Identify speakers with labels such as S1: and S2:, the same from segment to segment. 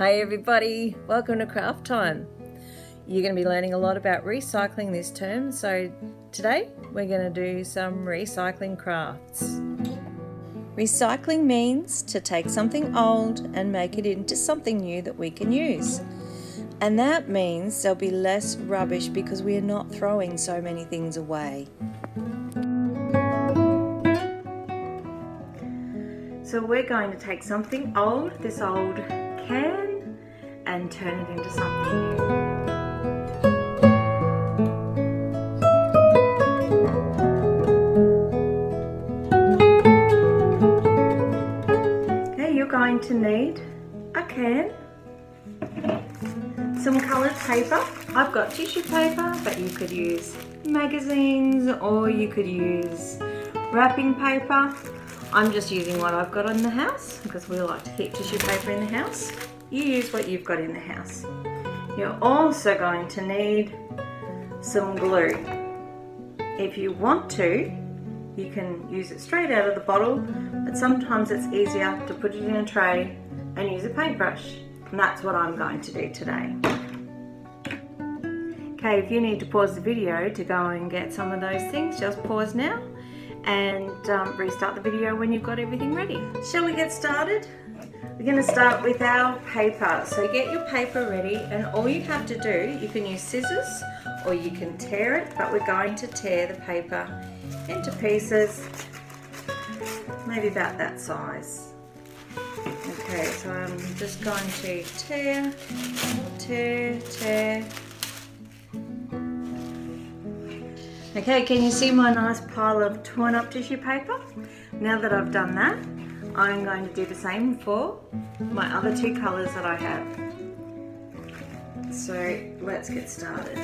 S1: Hi everybody, welcome to Craft Time. You're going to be learning a lot about recycling this term, so today we're going to do some recycling crafts. Recycling means to take something old and make it into something new that we can use. And that means there'll be less rubbish because we are not throwing so many things away. So we're going to take something old, this old can, and turn it into something new. Okay, you're going to need a can, some coloured paper. I've got tissue paper, but you could use magazines or you could use wrapping paper. I'm just using what I've got in the house because we like to keep tissue paper in the house. You use what you've got in the house. You're also going to need some glue. If you want to, you can use it straight out of the bottle, but sometimes it's easier to put it in a tray and use a paintbrush. And that's what I'm going to do today. Okay, if you need to pause the video to go and get some of those things, just pause now and restart the video when you've got everything ready. Shall we get started? We're going to start with our paper. So get your paper ready, and all you have to do, you can use scissors or you can tear it, but we're going to tear the paper into pieces, maybe about that size. Okay, so I'm just going to tear. Okay, can you see my nice pile of torn up tissue paper? Now that I've done that, I'm going to do the same for my other two colours that I have. So let's get started.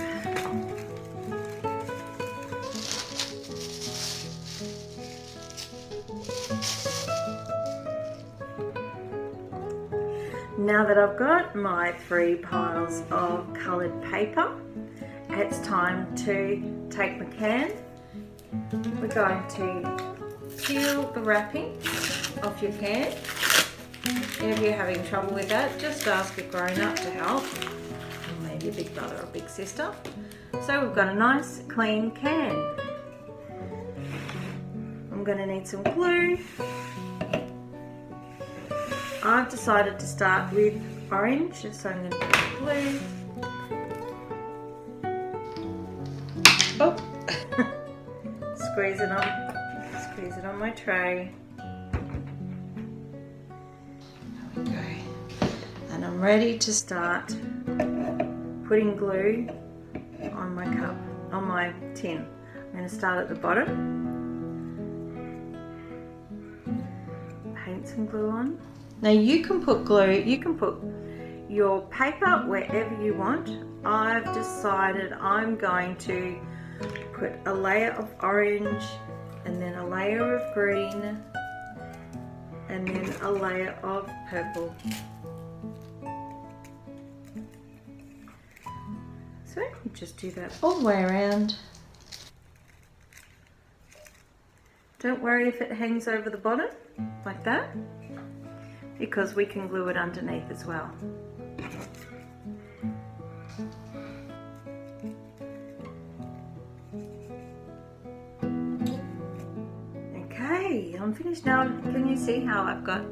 S1: Now that I've got my 3 piles of coloured paper, it's time to take my can. We're going to peel the wrapping off your can. If you're having trouble with that, just ask a grown-up to help, or maybe a big brother or big sister. So we've got a nice clean can. I'm going to need some glue. I've decided to start with orange, so I'm going to put glue. Oh, squeeze it on my tray. There we go. And I'm ready to start putting glue on my cup, on my tin. I'm going to start at the bottom. Paint some glue on. Now you can put glue, you can put your paper wherever you want. I've decided I'm going to put a layer of orange and then a layer of green and then a layer of purple. So just do that all the way around. Don't worry if it hangs over the bottom like that, because we can glue it underneath as well. Okay, I'm finished now. Can you see how I've got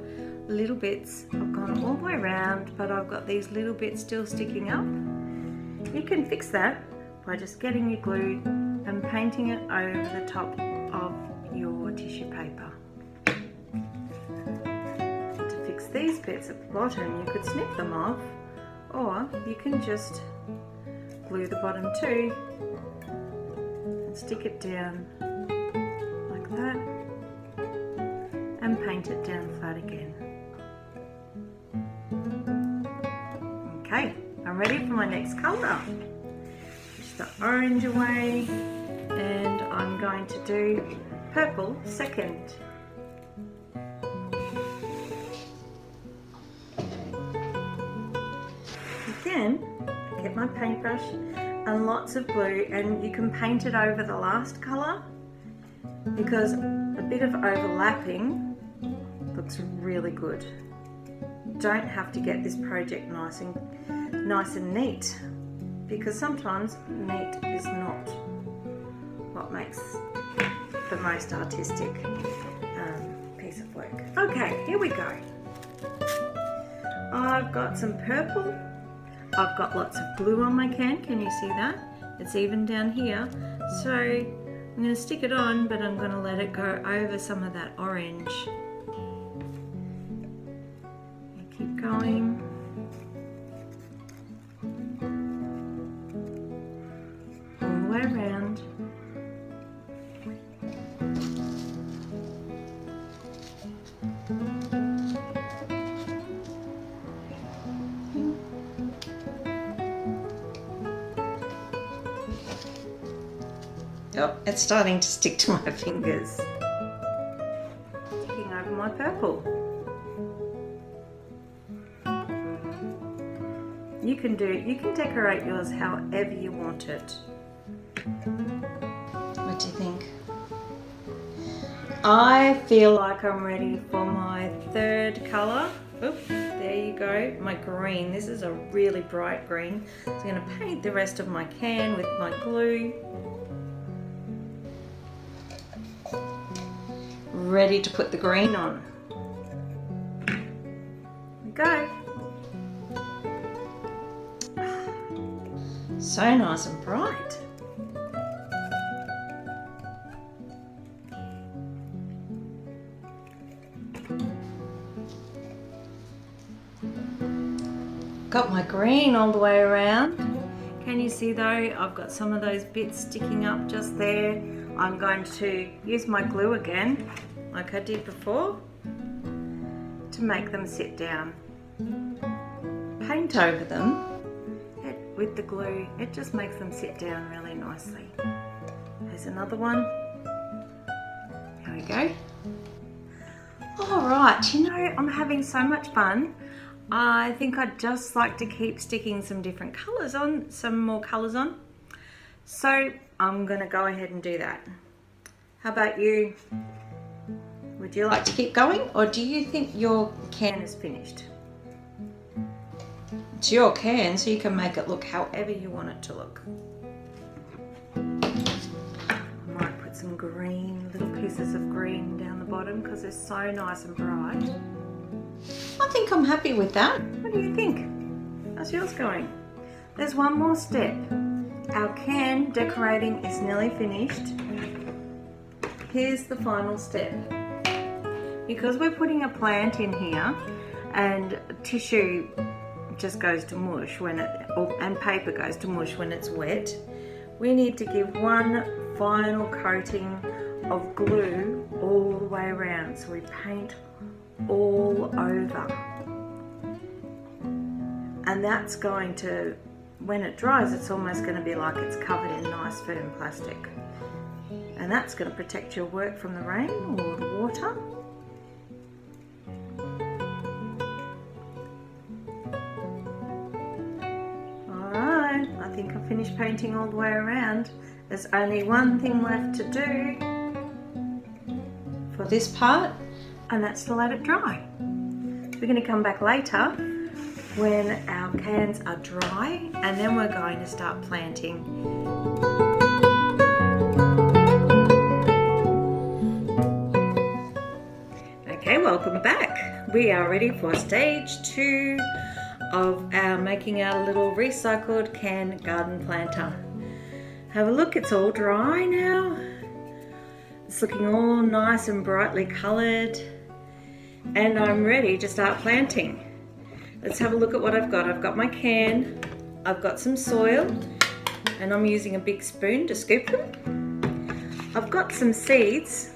S1: little bits? I've gone all the way around, but I've got these little bits still sticking up. You can fix that by just getting your glue and painting it over the top of your tissue paper. To fix these bits at the bottom, you could snip them off, or you can just glue the bottom too and stick it down like that and paint it down flat again. Okay, I'm ready for my next colour. Push the orange away, and I'm going to do purple second. Again, get my paintbrush and lots of glue, and you can paint it over the last colour because a bit of overlapping looks really good. don't have to get this project nice and neat, because sometimes neat is not what makes the most artistic piece of work. Okay, here we go. I've got some purple. I've got lots of glue on my can. Can you see that? It's even down here. So I'm going to stick it on, but I'm going to let it go over some of that orange. Keep going. All the way around. Oh, it's starting to stick to my fingers. Sticking over my purple. You can decorate yours however you want it. What do you think? I feel like I'm ready for my third colour. Oop, there you go, my green. This is a really bright green. So I'm going to paint the rest of my can with my glue. Ready to put the green on. Here we go. So nice and bright. Got my green all the way around. Can you see though, I've got some of those bits sticking up just there. I'm going to use my glue again, like I did before, to make them sit down. Paint over them with the glue, it just makes them sit down really nicely. There's another one. There we go. Alright, you know, I'm having so much fun. I think I'd just like to keep sticking some different colours on, some more colours on. So I'm going to go ahead and do that. How about you? Would you like to keep going, or do you think your can is finished? It's your can, so you can make it look however you want it to look. I might put some green, little pieces of green down the bottom because they're so nice and bright. I think I'm happy with that. What do you think? How's yours going? There's one more step. Our can decorating is nearly finished. Here's the final step. Because we're putting a plant in here and tissue just goes to mush when and paper goes to mush when it's wet, we need to give one final coating of glue all the way around. So we paint all over. And that's going to, when it dries, it's almost going to be like it's covered in nice firm plastic. And that's going to protect your work from the rain or the water. Alright, I think I've finished painting all the way around. There's only one thing left to do for this part, and that's to let it dry. We're going to come back later when our cans are dry, and then we're going to start planting. Okay, welcome back. We are ready for stage 2 of our making our little recycled can garden planter. Have a look, it's all dry now. It's looking all nice and brightly coloured, and I'm ready to start planting. Let's have a look at what I've got. I've got my can, I've got some soil, and I'm using a big spoon to scoop them. I've got some seeds.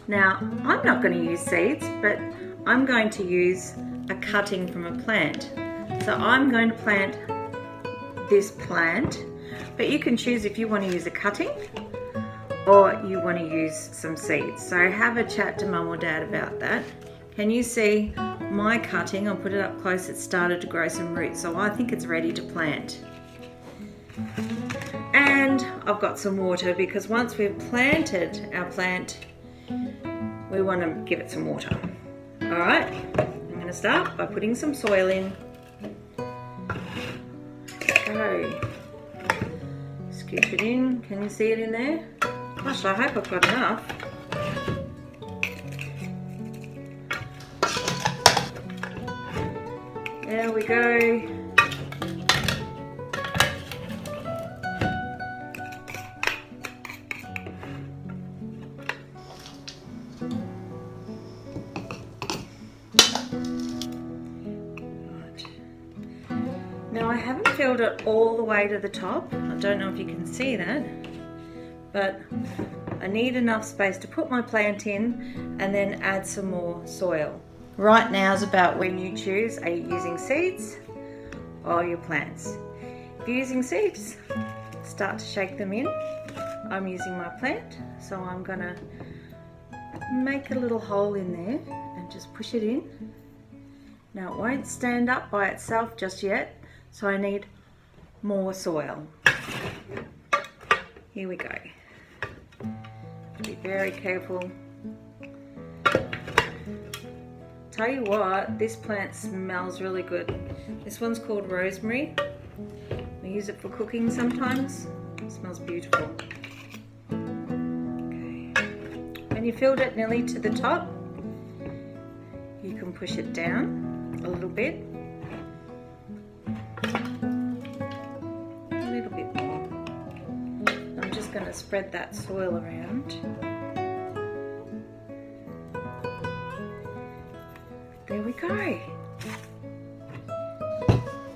S1: Now, I'm not going to use seeds, but I'm going to use a cutting from a plant. So I'm going to plant this plant, but you can choose if you want to use a cutting or you want to use some seeds. So have a chat to mum or dad about that. Can you see my cutting? I'll put it up close. It started to grow some roots, so I think it's ready to plant. And I've got some water because once we've planted our plant, we want to give it some water. All right, I'm going to start by putting some soil in. Okay. Scoop it in. Can you see it in there? Gosh, I hope I've got enough. There we go. Now I haven't filled it all the way to the top. I don't know if you can see that, but I need enough space to put my plant in and then add some more soil. Right now is about when you choose, are you using seeds or your plants? If you're using seeds, start to shake them in. I'm using my plant, so I'm gonna make a little hole in there and just push it in. Now it won't stand up by itself just yet, so I need more soil. Here we go. Be very careful. Tell you what, this plant smells really good. This one's called rosemary. We use it for cooking sometimes. It smells beautiful. Okay. When you filled it nearly to the top, you can push it down a little bit. A little bit more. I'm just going to spread that soil around. There we go.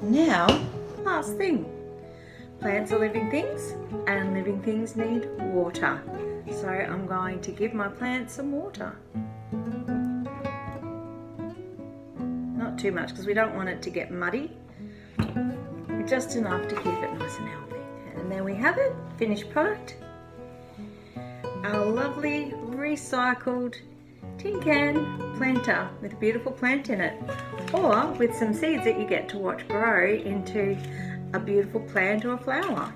S1: Now, last thing. Plants are living things, and living things need water. So I'm going to give my plants some water. Not too much, because we don't want it to get muddy. Just enough to keep it nice and healthy. And there we have it, finished product. Our lovely recycled tin can planter with a beautiful plant in it, or with some seeds that you get to watch grow into a beautiful plant or a flower.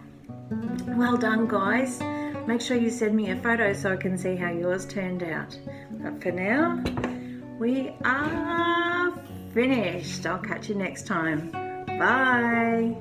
S1: Well done, guys. Make sure you send me a photo so I can see how yours turned out. But for now, we are finished. I'll catch you next time. Bye.